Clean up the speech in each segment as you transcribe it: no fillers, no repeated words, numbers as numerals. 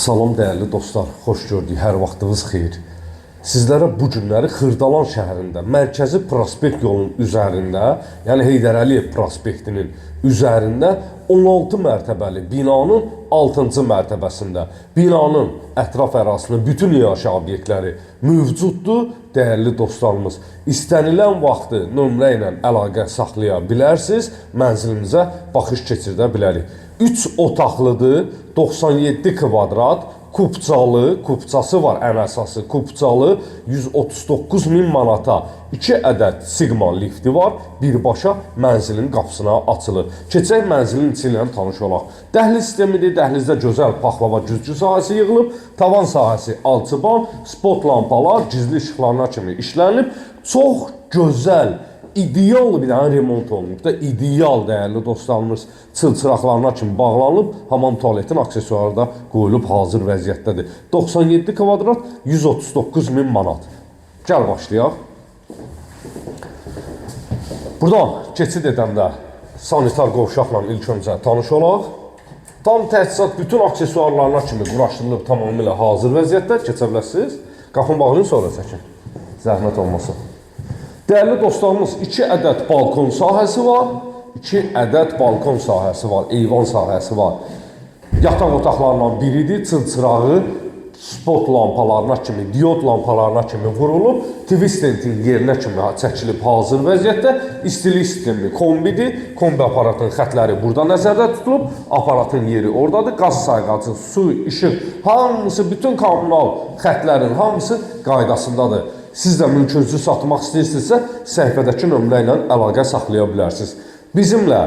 Salam dəyərli dostlar, xoş gördük, hər vaxtınız xeyir. Sizlərə bu günləri Xırdalan şəhərində, mərkəzi prospekt yolunun üzərində, yəni Heydər Əliyev prospektinin üzərində 16 mərtəbəli binanın 6-cı mərtəbəsində binanın ətraf ərazisində bütün yaşayış obyektləri mövcuddur. Dəyərli dostlarımız, istənilən vaxtı nömrə ilə əlaqə saxlaya bilərsiniz, mənzilimizə baxış keçirdə bilərik. 3 otaqlıdır, 97 kvadrat, kupçası var ən əsası, kupçalı 139.000 manata 2 ədəd Sigma lifti var, birbaşa mənzilin qapısına açılır. Keçək mənzilin içi ilə tanış olaq. Dəhliz sistemidir, dəhlizdə gözəl paxlava güzgü sahəsi yığılıb, tavan sahəsi alçıban, spot lampalar gizli işıqlarına kimi işlənib, çox gözəl, ideal bir dənə remont olunub da, ideal dəyərli dostlarımız çılçıraqlarına kimi bağlanıb, hamam tualetin aksesuarı da qoyulub hazır vəziyyətdədir. 97 kvadrat 139.000 manat. Gəl başlayaq. Buradan keçid edəndə sanitar qovşaqla ilk öncə tanış olaq. Tam təchizat bütün aksesuarlarına kimi quraşdırılıb tamamilə hazır vəziyyətdə keçə bilərsiniz. Qapın bağlayın, sonra çəkin. Zəhmət olmasın. Dəyərli dostlarımız, 2 ədəd balkon sahəsi var, 2 ədəd balkon sahəsi var, eyvan sahəsi var. Yataq otaqlarından biridir, çılçırağı spot lampalarına kimi, diod lampalarına kimi vurulub, twistentin yerinə kimi çəkilib hazır vəziyyətdə. İstilik sistemi kombidir, kombi aparatın xətləri burada nəzərdə tutulub, aparatın yeri oradadır, qaz sayğacı, su, işıq, hamısı, bütün kommunal xətlərin hamısı qaydasındadır. Siz də mülkünüzü satmaq istəyirsinizsə, səhifədəki nömrə ilə əlaqə saxlaya bilərsiniz. Bizimlə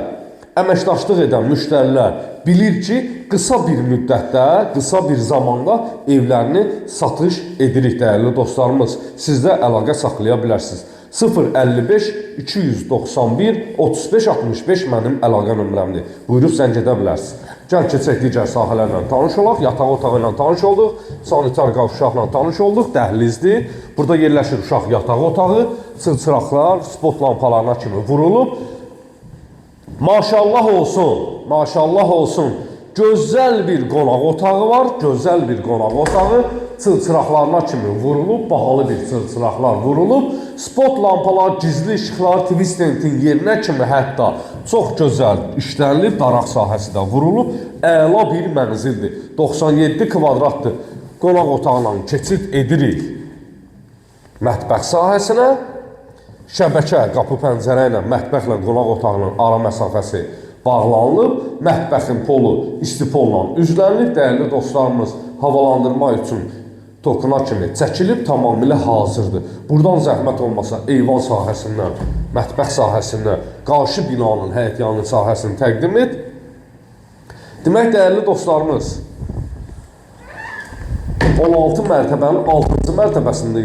əməkdaşlıq edən müştərilər bilir ki, qısa bir müddətdə, qısa bir zamanda evlərini satış edirik dəyərli dostlarımız. Siz də əlaqə saxlaya bilərsiniz. 055 291 35 65 mənim əlaqə nömrəmdir. Buyurub zəng edə bilərsiniz. Gəl keçək digər sahələrlə tanış olaq. Yataq otağı ilə tanış olduq, sanitar qavşaqla tanış olduq, dəhlizdir. Burada yerləşir uşaq yataq otağı, çılçıraqlar, spot lampalarına kimi vurulub. Maşallah olsun, maşallah olsun. Gözəl bir qonaq otağı var, gözəl bir qonaq otağı. Çılçıraqlarına kimi vurulub, bahalı bir çılçıraqlar vurulub. Spot lampalar, gizli işıqlar, twistentin yerinə kimi hətta çox gözəl işlənilib, daraq sahəsi də vurulub. Əla bir mənzildir. 97 kvadratdır. Qonaq otağına keçid edirik mətbəx sahəsinə. Şəbəkə, qapı pəncərə ilə mətbəxlə qonaq otağının ara məsafəsi bağlanılıb. Mətbəxin polu istipolla üzlənilib. Dəyərli dostlarımız, havalandırma üçün tokuna kimi çəkilib, tamamilə hazırdır. Buradan zəhmət olmasa eyvan sahəsindən, mətbəx sahəsindən, qarşı binanın həyətyanı sahəsini təqdim et. Demək, dəyərli dostlarımız, 16 mərtəbənin 6-cı mərtəbəsində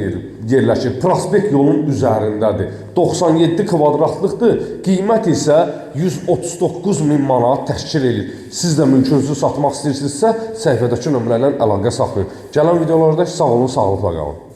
yerləşir. Prospekt yolun üzərindədir. 97 kvadratlıqdır. Qiymət isə 139.000 manat təşkil edir. Siz də mülkünüzü satmaq istəyirsinizsə, səhifədəki nömrə ilə əlaqə saxlayın. Gələn videolarda sağ olun, sağlıqla qalın.